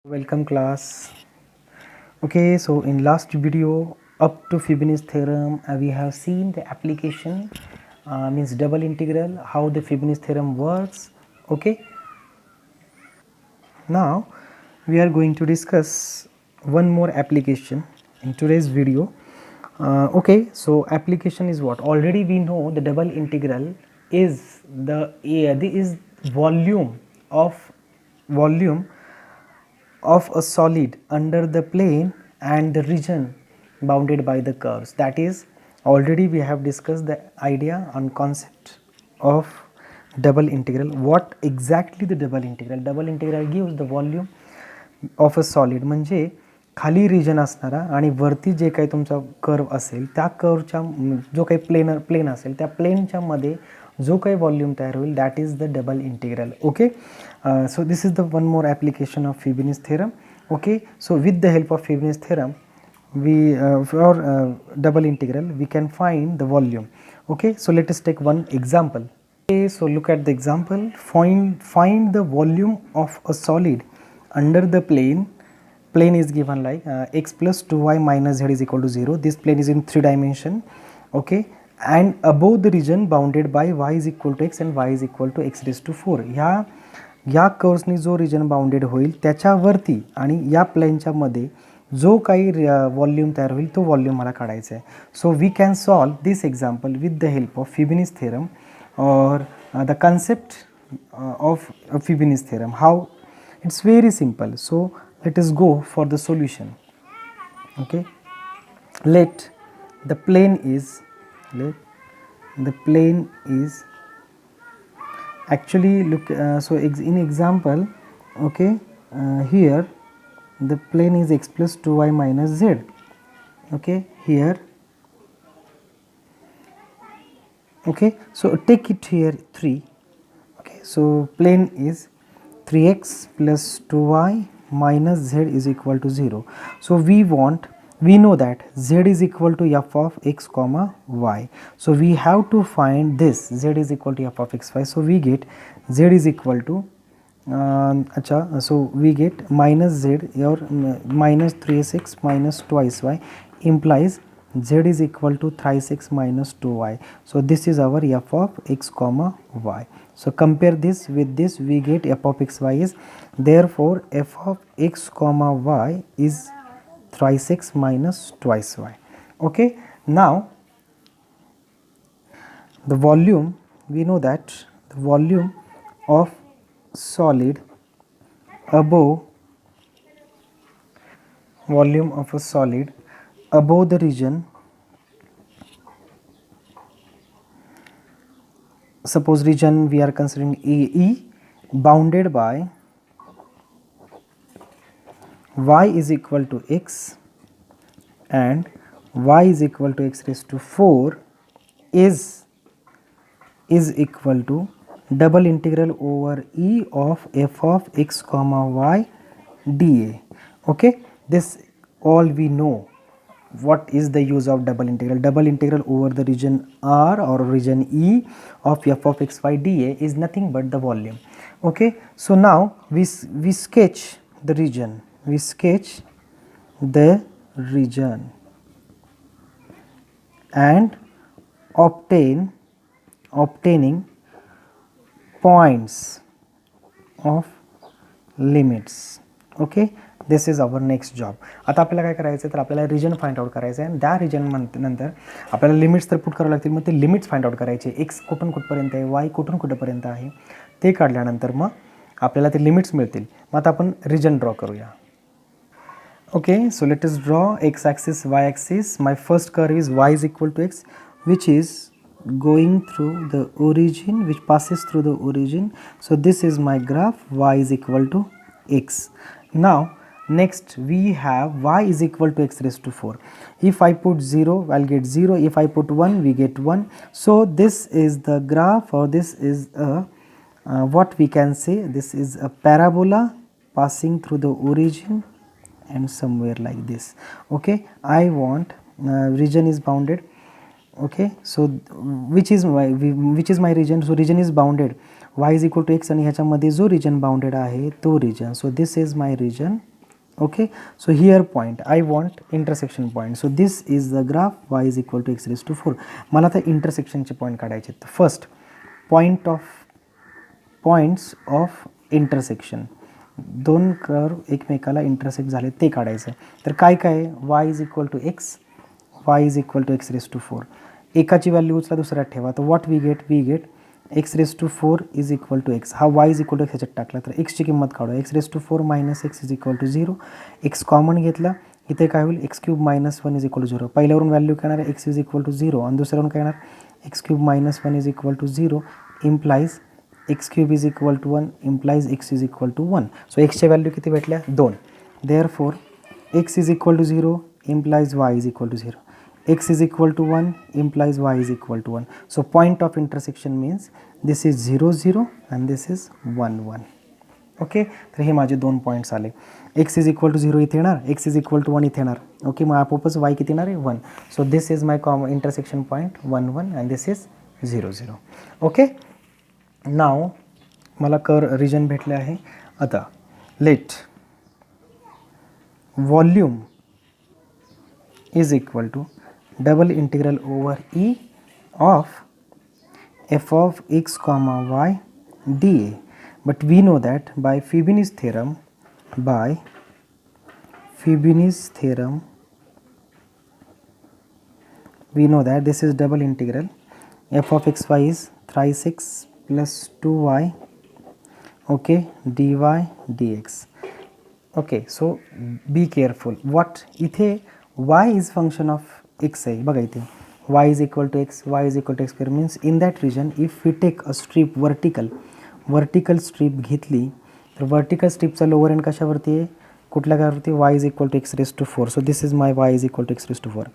Welcome class. Okay, so in last video up to Fibonacci theorem we have seen the application, means double integral, how the Fibonacci theorem works. Okay, now we are going to discuss one more application in today's video. Okay, so application is what? Already we know the double integral is the is volume of a solid under the plane and the region bounded by the curves. That is, already we have discussed the idea and concept of double integral. What exactly the double integral? Double integral gives the volume of a solid, म्हणजे खाली region असणारा आणि वरती जे काही तुमचा curve असेल त्या कर्वच्या जो काही प्लेन असेल त्या प्लेनच्या मध्ये जो काही वॉल्यूम तयार होईल that is the double integral. Okay, so this is the one more application of Fibonacci theorem. Okay, so with the help of Fibonacci theorem we for double integral we can find the volume. Okay, so let us take one example. Okay, so look at the example. Find the volume of a solid under the plane is given like x plus 2y minus z is equal to 0. This plane is in 3 dimension. Okay, and above the region bounded by y is equal to x and y is equal to x raised to 4. या कर्व्सनी जो region bounded होईल त्याच्यावरती आणि या प्लेनच्या मध्ये जो काही volume तयार होईल तो वॉल्यूम मला काढायचा आहे. So we can solve this example with the help of Fibonacci theorem or the concept of Fibonacci theorem. How? It's very simple. So let us go for the solution. Okay, let the plane is actually look, so in example, okay, here the plane is x plus 2y minus z. Okay, here, okay, so take it here 3. Okay, so plane is 3x plus 2y minus z is equal to 0. So we know that z is equal to f of x comma y. So we have to find this z is equal to f of x y. So we get z is equal to so we get minus z or minus 3x minus twice y implies z is equal to thrice x minus 2y. So this is our f of x comma y. So compare this with this, we get f of x y is, therefore f of x comma y is thrice x minus twice y. Okay, now the volume, we know that the volume of solid above the region, suppose region we are considering AE, bounded by y is equal to x and y is equal to x raised to 4 is equal to double integral over E of f of x comma y dA. Okay, this all we know. What is the use of double integral? Double integral over the region R or region E of f of x y dA is nothing but the volume. Okay, so now we sketch the region. We sketch the region and obtaining points of limits. Okay, this is our next job. आता आपल्याला काय करायचं आहे तर आपल्याला region find out करायचं आहे आणि त्या रिजन नंतर आपल्याला लिमिट्स तर पुट करावं लागतील. मग ते लिमिट्स फाइंड आउट करायचे, एक्स कुठून कुठपर्यंत आहे, वाय कुठून कुठपर्यंत आहे ते काढल्यानंतर मग आपल्याला ते लिमिट्स मिळतील. मग आता आपण रिजन ड्रॉ करूया. Okay, so let us draw x axis y axis. My first curve is y is equal to x which is going through the origin, which passes through the origin. So this is my graph, y is equal to x. Now next we have y is equal to x raised to 4. If I put 0, I'll get 0. If I put 1, we get 1. So this is the graph, or this is a what we can say, this is a parabola passing through the origin and somewhere like this. Okay, I want region is bounded. Okay, so which is my region? So region is bounded y is equal to x आणि ह्याच्यामध्ये जो region bounded आहे तो region. So this is my region Okay, so here point I want intersection point. So this is the graph y is equal to x raised to 4. मला आता intersection चे point काढायचे. First points of intersection, दोन curve एकमेकाला intersect झाले ते काढायचं. तर काय काय y is equal to x, y is equal to x raise to 4. एकाची व्हॅल्यू उचला दुसऱ्यात ठेवा. तर what we get x raise to 4 is equal to x. हा वाय इज इक्वल टू ह्याच्यात टाकला तर एक्सची किंमत काढू. X raise to 4 minus X is equal to 0. X common घेतला इथे काय होईल, X cube minus 1 is equal to 0. पहिल्यावरून व्हॅल्यू काय येणार, एक्स इज इक्वल टू 0 आणि दुसऱ्यावरून काय येणार x cube minus 1 is equal to 0 implies x cube is equal to 1 implies x is equal to 1. So x च्या व्हॅल्यू किती भेटल्या 2. Therefore x is equal to 0 implies y is equal to 0. x is equal to 1 implies y is equal to 1. So point of intersection means this is 0 0 and this is 1 1. Okay, तर हे माझे दोन points आले. x is equal to 0 इथे येणार, x is equal to 1 इथे येणार. Okay, मग आपोआपच y किती येणार आहे 1. So this is my common intersection point 1 1 and this is 0 0. Okay, now मला कर रिजन भेटले आहे. आता let volume is equal to double integral over E of F of X comma Y D A. But we know that by Fibonacci's theorem, we know that this is double integral f of x y is thrice x plus 2y, okay, dy dx. Okay, so be careful. What इथे y is function of x आहे बघा इथे y is equal to x, y is equal to x square means in that region if we take a strip vertical strip घेतली तर vertical स्ट्रीपचा lower end कशावरती आहे, कुठल्या कावरती, Y is equal to x raise to 4. So this is my Y is equal to x raise to 4.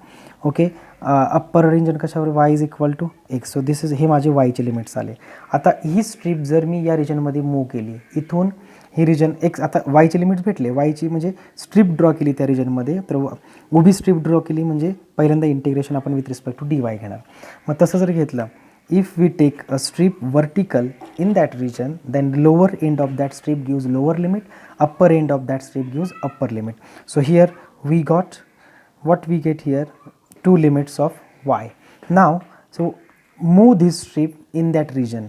Okay, upper range end कशावर, Y is equal to X. So this is, हे माझे वायचे limits आले. आता ही strip जर मी या रिजनमध्ये move केली इथून ही रिजन एक्स, आता वायचे लिमिट्स भेटले, वायची म्हणजे स्ट्रीप ड्रॉ केली त्या रिजनमध्ये, तर उभी स्ट्रीप ड्रॉ केली म्हणजे पहिल्यांदा इंटिग्रेशन आपण with respect to d y घेणार. मग तसं जर घेतलं, if we take a strip vertical in that region then lower end of that strip gives lower limit, upper end of that strip gives upper limit. So here we got what we get here, two limits of y. Now so move this strip in that region.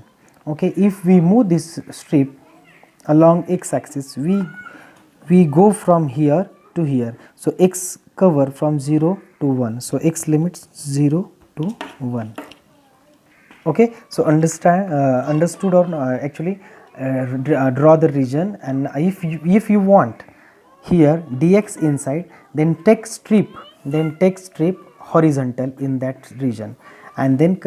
Okay, if we move this strip along x axis, we go from here to here. So x cover from 0 to 1. So x limits 0 to 1. Okay, so understood or actually draw the region, and if you want here dx inside, then take strip horizontal in that region and then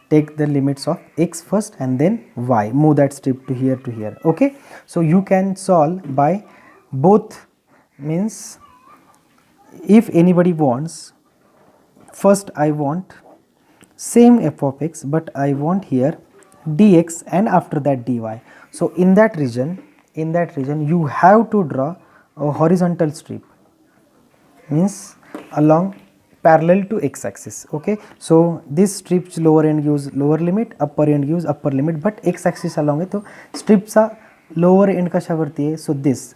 take the limits of x first and then y, move that strip to here. Okay, so you can solve by both means if anybody wants, first I want same f of x but I want here dx and after that dy. So in that region you have to draw a horizontal strip means along parallel to x axis. Okay, so this strip's lower end gives lower limit, upper end gives upper limit, but x axis along है तो strip चा lower end कशावरती आहे, so this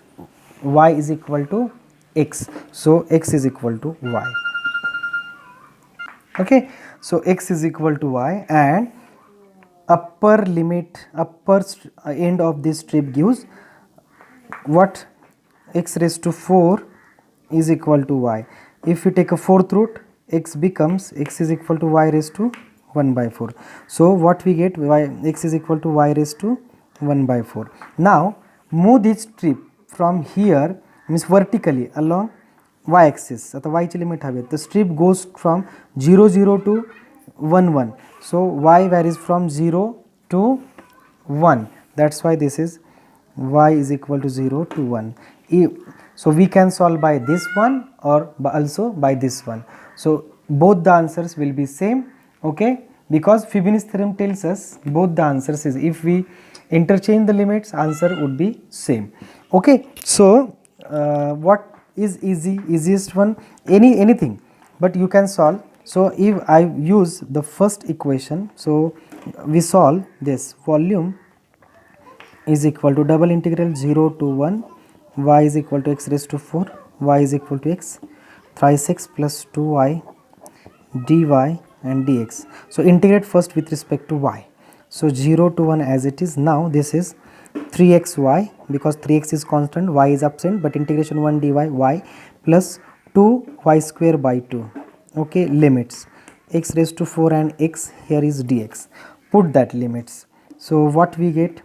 y is equal to x, so x is equal to y. Okay, so x is equal to y and upper end of this strip gives what, x raised to 4 is equal to y. If you take a fourth root, x becomes x is equal to y raised to 1 by 4. So what we get, x is equal to y raised to 1 by 4. Now move this strip from here means vertically along y axis. आता y ची limit हवी, the strip goes from 0 0 to 1 1. So y varies from 0 to 1. That's why this is y is equal to 0 to 1. So we can solve by this one or also by this one. So both the answers will be same. Okay, because Fibonacci's theorem tells us both the answers is, if we interchange the limits, answer would be same. Okay, so what is easiest one, anything but you can solve. So if I use the first equation, so we solve this, volume is equal to double integral 0 to 1 y is equal to x raised to 4 y is equal to x, thrice x plus 2y dy and dx. So integrate first with respect to y. So 0 to 1 as it is. Now this is 3xy, because 3x is constant, y is absent, but integration 1 dy y plus 2y square by 2. Okay, limits x raised to 4 and x here is dx. Put that limits. So what we get?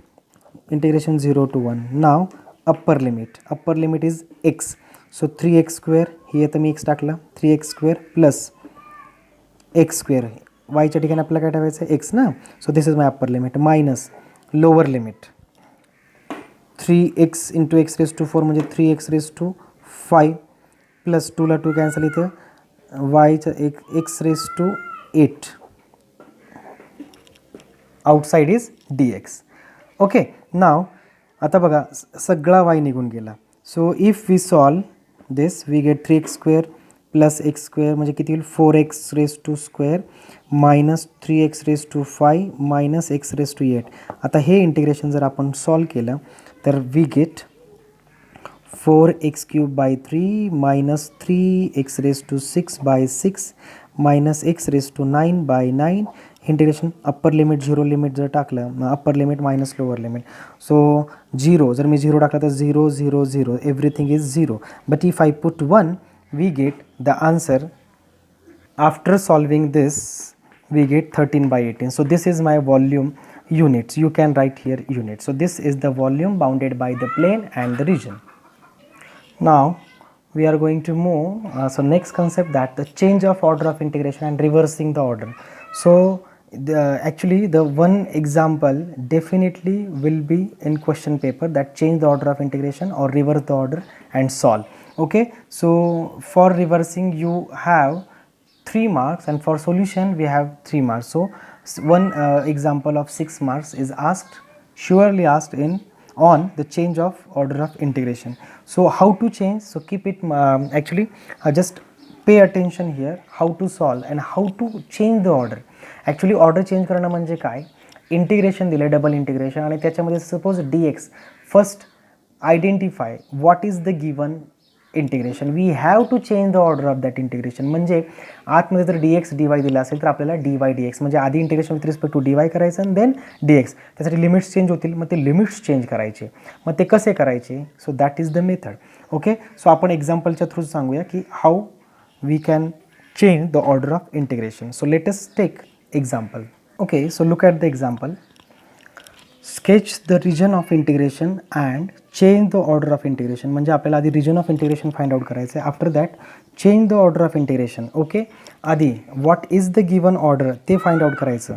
Integration 0 to 1. Now upper limit is x. So 3x square, here तर मी x टाकला, 3x square plus x square, y च्या ठिकाणी आपल्याला काय ठेवायचं आहे, x ना. So this is my upper limit minus lower limit 3x into X raise to 4 म्हणजे 3x रेस टू 5 प्लस 2ला 2 कॅन्सल, इथं वायचं एक X raise to 8 outside is dx. Okay, now आता बघा सगळा y निघून गेला. So if we solve this we get 3x square plus X square म्हणजे किती होईल, 4x raise to square minus 3x raise to 5 minus X raise to 8. आता हे इंटिग्रेशन जर आपण सॉल्व केलं तर we get 4x cube by 3 minus 3x raise to 6 by 6 minus X raise to 9 by 9. Integration upper limit 0 limit जर टाकलं, upper limit minus lower limit. So 0 जर मी 0 टाकलं तर 0 0 0 everything is 0. But if I put 1 we get the answer. After solving this we get 13 by 18. So this is my volume units. You can write here units. So this is the volume bounded by the plane and the region. Now we are going to move so next concept, that the change of order of integration and reversing the order. So actually the one example definitely will be in question paper, that change the order of integration or reverse the order and solve. Okay, so for reversing you have 3 marks and for solution we have 3 marks. So one example of 6 marks is asked, surely asked in on the change of order of integration. So how to change? So keep it actually just pay attention here, how to solve and how to change the order. Actually order change करणं म्हणजे काय, integration दिले double integration आणि त्याच्यामध्ये suppose dx, first identify what is the given integration, we have to change the order of that integration. म्हणजे आतमध्ये जर dx dy दिला असेल तर आपल्याला dy dx म्हणजे आधी integration with respect to dy करायचं आणि देन dx. त्यासाठी लिमिट्स चेंज होतील, मग ते लिमिट्स चेंज करायचे. मग ते कसे करायचे? So that is the method. Okay, so आपण एक्झाम्पलच्या थ्रू सांगूया की how we can change the order of integration. So let us take example. Okay, so look at the example. Sketch the region of integration and change the order of integration. म्हणजे आपल्याला आधी region of integration find out करायचं आहे. After that change the order of integration. Okay, आधी what is the given order ते find out करायचं.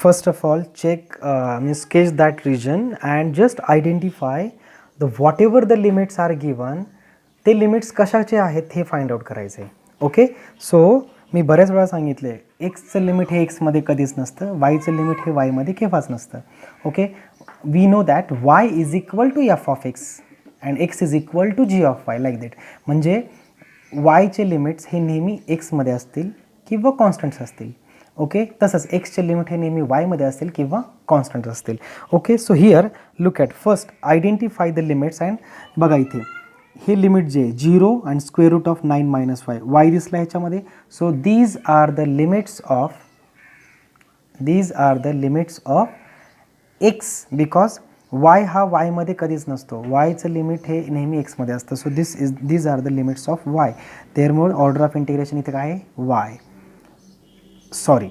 First of all check sketch that region and just identify the whatever the limits are given, ते limits कशाचे आहेत हे find out करायचे. Okay, सो मी बऱ्याच वेळा सांगितले एक्सचं लिमिट हे एक्समध्ये कधीच नसतं, वायचं लिमिट हे वायमध्ये केव्हाच नसतं. Okay, we know that y is equal to f of x and x is equal to g of y, like that. म्हणजे वायचे लिमिट्स हे नेहमी एक्समध्ये असतील किंवा कॉन्स्टंट्स असतील. ओके, तसंच एक्सचे लिमिट हे नेहमी वायमध्ये असतील किंवा कॉन्स्टंट असतील. Okay, so here look at first identify the limits and बघा इथे हे लिमिट जे 0 and square root of 9 minus Y दिसला ह्याच्यामध्ये. So these are the limits of X, because Y हा वायमध्ये कधीच नसतो, वायचं लिमिट हे नेहमी एक्समध्ये असतं. So these are the limits of Y. Therefore order of integration इथे काय आहे, Y, sorry.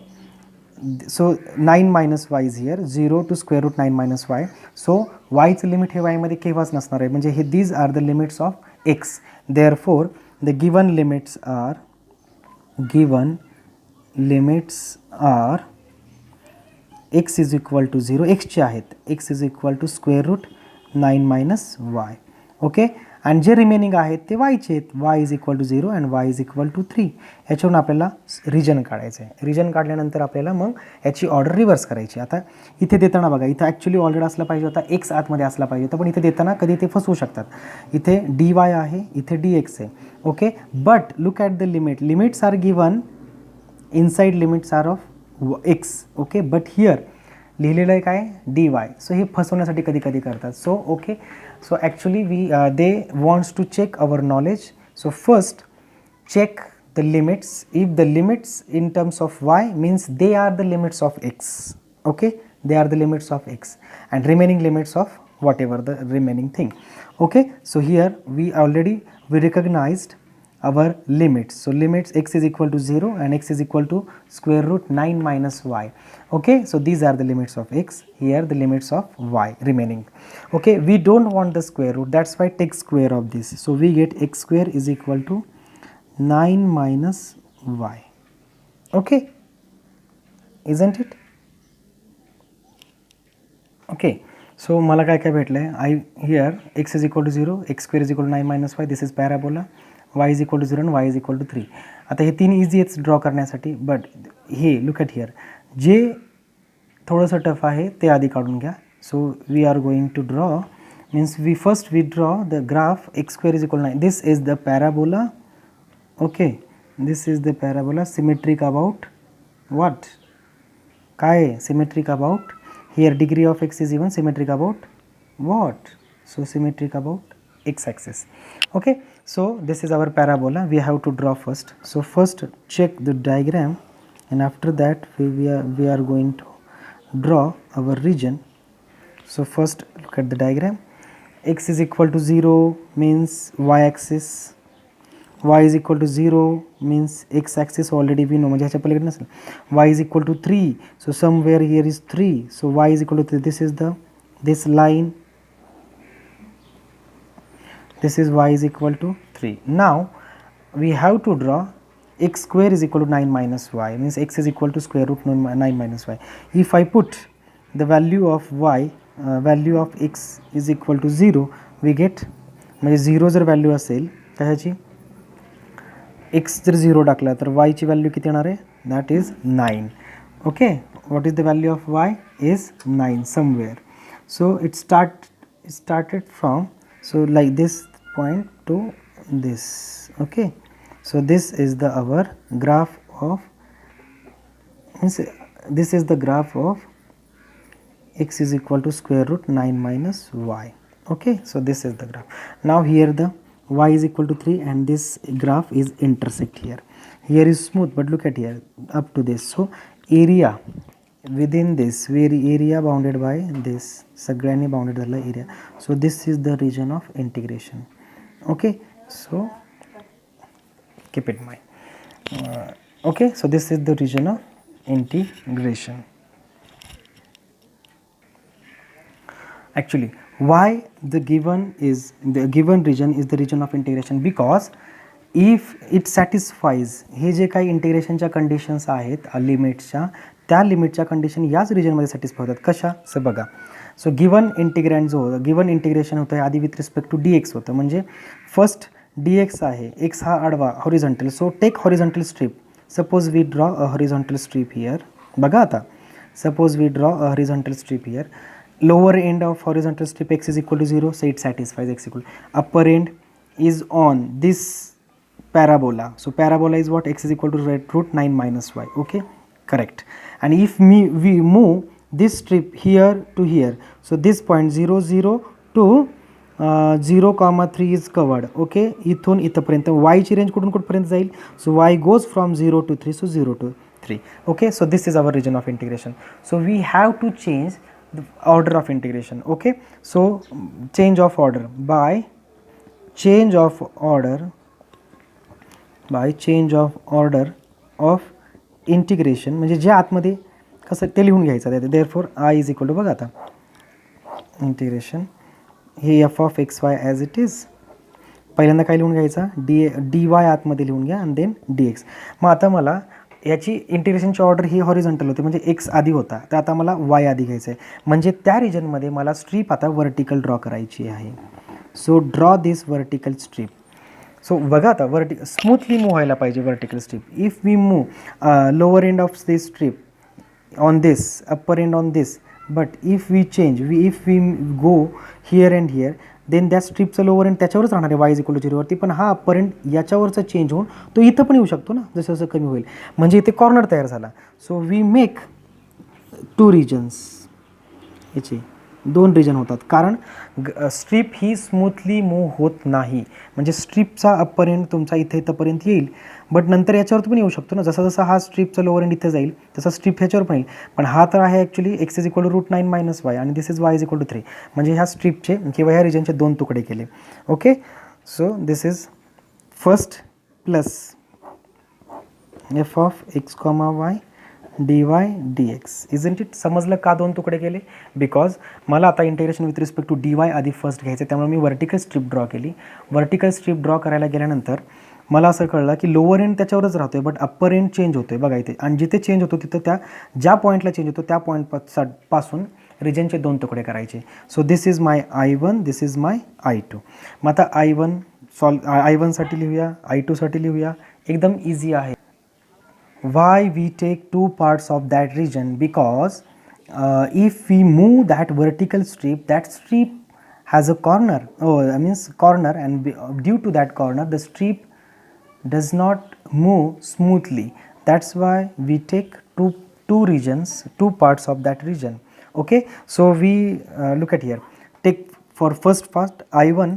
So 9 minus y is here, 0 to square root 9 minus y. So y चं लिमिट हे y मध्ये केव्हाच नसणार आहे, म्हणजे हे these are the limits of x. Therefore the given limits are x is equal to 0, x चे आहेत, x is equal to square root 9 minus y. Okay, आणि जे रिमेनिंग आहेत ते वायचे आहेत, Y is equal to 0 and Y is equal to 3. याच्यावरून आपल्याला रिजन काढायचं आहे. रिजन काढल्यानंतर आपल्याला मग याची ऑर्डर रिव्हर्स करायची. आता इथे देताना बघा, इथं ॲक्च्युली ऑर्डर असला पाहिजे होता, एक्स आतमध्ये असला पाहिजे होता, पण इथे देताना कधी ते फसवू शकतात. इथे dy आहे, इथे dx आहे. Okay, but look at the limits are given inside limits are of x. Okay, but here लिहिलेलं आहे काय dy. सो हे फसवण्यासाठी कधी कधी करतात. So okay, so actually they wants to check our knowledge. So first check the limits. If the limits in terms of y means they are the limits of x, okay, they are the limits of x and remaining limits of whatever the remaining thing. Okay, so here we recognized our limits. So limits x is equal to 0 and x is equal to square root 9 minus y. Okay, so these are the limits of x, here the limits of y remaining. Okay, we don't want the square root, that's why take square of this. So we get x square is equal to 9 minus y. Okay, isn't it? Okay, so मला काय काय भेटलं आहे, I here x is equal to 0, x square is equal to 9 minus y, this is parabola, y is equal to 0 and y is equal to 3. आता हे तीन easy आहेत draw करण्यासाठी, but हे लुक ॲट हिअर जे थोडंसं tough आहे ते आधी काढून घ्या. So we are going to draw means we draw the graph x square is equal to 9. This is the parabola. Okay, this is the parabola, symmetric about what? काय symmetric about? Here degree of x is even, symmetric about what? So symmetric about x axis. Okay, so this is our parabola. We have to draw first. So first check the diagram and after that we are going to draw our region. So first look at the diagram. X is equal to 0 means y axis, y is equal to 0 means x axis already we know, म्हणजे ह्याच्या पलीकडे नसेल. Y is equal to 3, so somewhere here is 3, so y is equal to 3. This is this line, this is y is equal to 3. Now we have to draw x square is equal to 9 minus y, means x is equal to square root 9 minus y. If I put the value of y, value of x is equal to 0, we get, म्हणजे 0 जर value असेल तर ह्याची x जर 0 टाकला तर y ची value किती येणार आहे, that is 9. Okay, what is the value of y is 9 somewhere. So it started from, so like this point two this. Okay, so this is the our graph of, means this is the graph of x is equal to square root 9 minus y. Okay, so this is the graph. Now here the y is equal to 3 and this graph is intersect here. Here is smooth, but look at here up to this. So area within this, where area bounded by this, सगळ्यांनी bounded झाला area. So this is the region of integration. Okay, so keep it in mind. Okay, so this is the region of integration. Actually, why the given region is the region of integration? Because if it satisfies, हे जे काही इंटिग्रेशनच्या conditions आहेत लिमिट्सच्या, त्या लिमिटच्या condition याच रिजनमध्ये satisfy होतात. कशा असं बघा. So given integrand जो होतं, गिवन इंटिग्रेशन होतं आधी विथ रिस्पेक्ट टू dx होतं, म्हणजे फर्स्ट dx आहे, x हा आडवा horizontal. So take horizontal strip. Suppose we draw a horizontal strip here. बघा आता, suppose we draw a horizontal strip here. Lower end of horizontal strip x is equal to 0, so it satisfies x equal. Upper end is on this parabola, so parabola is what, x is equal to root 9 minus y. Okay, correct. And if we move this strip here to here, so this point 0 0 to 0,3 is covered. Okay, इथून इथपर्यंत y ची range कुठून कुठपर्यंत जाईल, so y goes from 0 to 3, so 0 to 3. Okay, so this is our region of integration. So we have to change the order of integration. Okay, so change of order by change of of integration, म्हणजे जे आतमध्ये कसं ते लिहून घ्यायचं. therefore I is equal to, बघा आता integration हे f of x y as it is. पहिल्यांदा काय लिहून घ्यायचा, dy आतमध्ये लिहून घ्या आणि देन dx. मग आता मला याची इंटिग्रेशनची ऑर्डर ही हॉरिझॉन्टल होती, म्हणजे x आधी होता, तर आता मला y आधी घ्यायचं आहे, म्हणजे त्या रिजनमध्ये मला स्ट्रीप आता वर्टिकल ड्रॉ करायची आहे. So draw this vertical strip. सो बघा आता स्मूथली मूव्ह व्हायला पाहिजे vertical strip. If we move lower end of this strip on this, upper end on this, but if we change, if we go here and here, then त्या स्ट्रीपचं lower and त्याच्यावरच राहणार आहे y is equal to 0 वरती, पण हा upper and याच्यावरचा change होऊन तो इथं पण येऊ शकतो ना, जसं जसं कमी होईल, म्हणजे इथे कॉर्नर तयार झाला. So we make two regions. याचे दोन रिजन होतात, कारण स्ट्रीप ही स्मूथली मूव्ह होत नाही. म्हणजे स्ट्रीपचा अप्पर एंड तुमचा इथे इथंपर्यंत येईल, बट नंतर याच्यावरती पण येऊ शकतो ना. जसा जसा हा स्ट्रीपचा लोअर एंड इथे जाईल तसा स्ट्रीप ह्याच्यावर पण येईल. पण हा तर आहे actually x is equal to √9 - y आणि this is y is equal to 3. म्हणजे ह्या स्ट्रीपचे किंवा ह्या रिजनचे दोन तुकडे केले. Okay, so this is first plus f of x, y dy dx. Isn't it? समजलं का दोन तुकडे केले? बिकॉज मला आता integration with respect to dy आधी फर्स्ट घ्यायचं, त्यामुळे मी वर्टिकल स्ट्रीप ड्रॉ केली. वर्टिकल स्ट्रीप ड्रॉ करायला गेल्यानंतर मला असं कळलं की लोअर एंड त्याच्यावरच राहतोय, बट अप्पर एंड चेंज होतोय बघा इथे. आणि जिथे चेंज होतो तिथं त्या ज्या पॉईंटला चेंज होतो त्या पॉईंट पासून रिजनचे दोन तुकडे करायचे. सो this is my I1, this is my I2. मग आता I1 साठी लिहूया, I2 साठी लिहूया. एकदम इझी आहे. Why we take two parts of that region? Because if we move that vertical strip, that strip has a corner, corner, and due to that corner the strip does not move smoothly. That's why we take two regions, two parts of that region. Okay, so we look at here. Take for first part I1,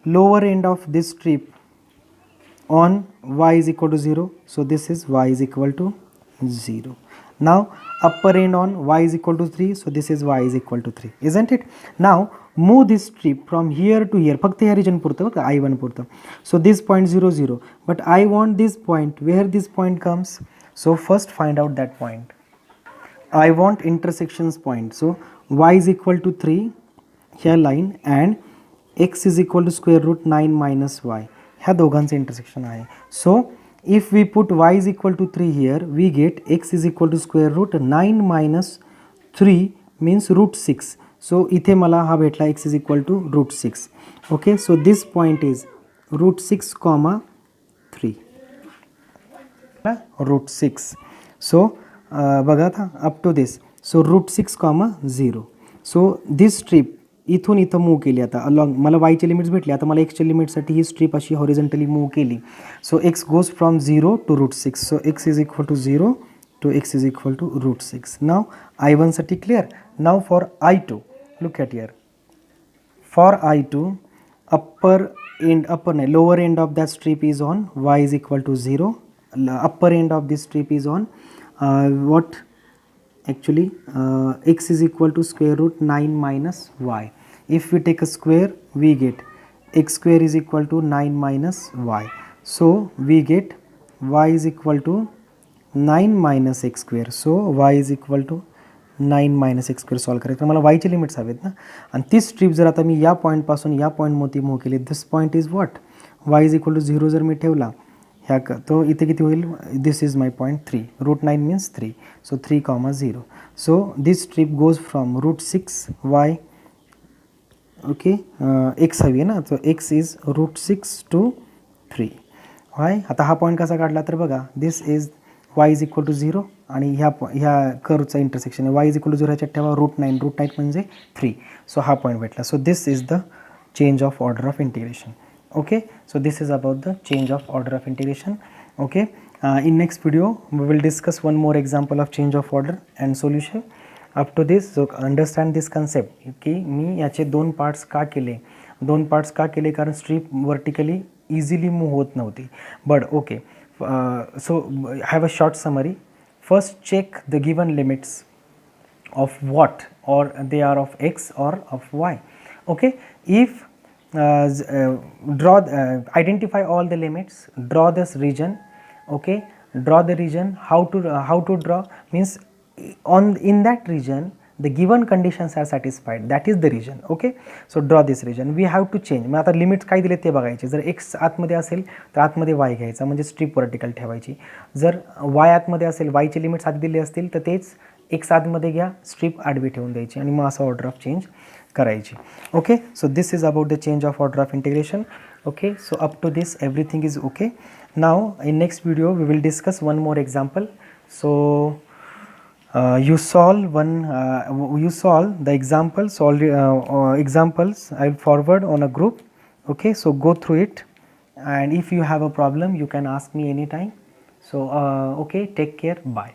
lower end of this strip on y is equal to 0, so this is y is equal to 0. Now upper end on y is equal to 3, so this is y is equal to 3, isn't it? Now move this strip from here to here, फक्त ह्या region पुरतं बघा, I1 पुरतं. So this point 0 0, but I want this point, where this point comes. So first find out that point. I want intersections point. So y is equal to 3 here line and x is equal to square root 9 minus y. ह्या दोघांचं intersection आहे. So if we put y is equal to 3 here, we get x is equal to square root 9 minus 3 means √6. सो इथे मला हा भेटला x is equal to √6. Okay, so this point is √6, 3 √6. So बघा आता up to this, so √6, 0. So this strip इथून इथं move केली. आता अलॉंग मला वायचे लिमिट्स भेटले, आता मला एक्सच्या लिमिटसाठी ही स्ट्रीप अशी हॉरिझॉन्टली मूव्ह केली. So X goes from 0 to √6. So X is equal to 0 to x is equal to √6. Now I1 साठी clear. Now for I2, look at here. For I2, lower end of that strip is on y is equal to 0. Upper end of this strip is on what actually x is equal to square root 9 minus y. If we take a square, we get x square is equal to 9 minus y. So we get y is equal to 9 minus x square. So y is equal to 9 minus x square solve करायचं. मला y चे limits हवेत ना. आणि ती strip जर आता मी या पॉईंटपासून या पॉईंटमध्ये मूव्ह केली, this point is what, y is equal to 0 जर मी ठेवला ह्या तो इथे किती होईल, this is my point 3, √9 means 3. So 3, 0. So this strip goes from √6 y, okay, x हवी आहे ना, so x is √6 to 3 y. आता हा पॉईंट कसा काढला तर बघा, this is y is equal to 0 आणि ह्या कर्वचा इंटरसेक्शन आहे. y इज इक्वल टू 0 ह्याच्यात ठेवा √9 म्हणजे 3. सो हा पॉईंट भेटला. सो this is the change of order of integration. Okay, so this is about the change of order of integration. Okay, in next video we will discuss one more example of change of order and solution. Up to this, so understand this concept की मी याचे दोन parts का केले, कारण strip vertically easily move होत नव्हती. But okay, so have a short summary. First check the given limits of what, or they are of x or of y. Okay, if identify all the limits, draw this region. Okay, draw the region. How to draw means in that region the given conditions are satisfied, that is the region. Okay, so draw this region. We have to change. मग आता limits काय दिले ते बघायचे. जर x आतमध्ये असेल तर आतमध्ये y घ्यायचा, म्हणजे स्ट्रीप वर्टिकल ठेवायची. जर y आतमध्ये असेल, y चे लिमिट्स आधी दिले असतील तर तेच x आतमध्ये घ्या, स्ट्रीप आडवी ठेवून द्यायची आणि मग असं ऑर्डर ऑफ चेंज करायची. Okay, so this is about the change of order of integration. Okay, so up to this everything is okay. Now in next video we will discuss one more example. So you solve the examples. Examples I will forward on a group. Okay, so go through it, and if you have a problem you can ask me anytime. So okay, take care, bye.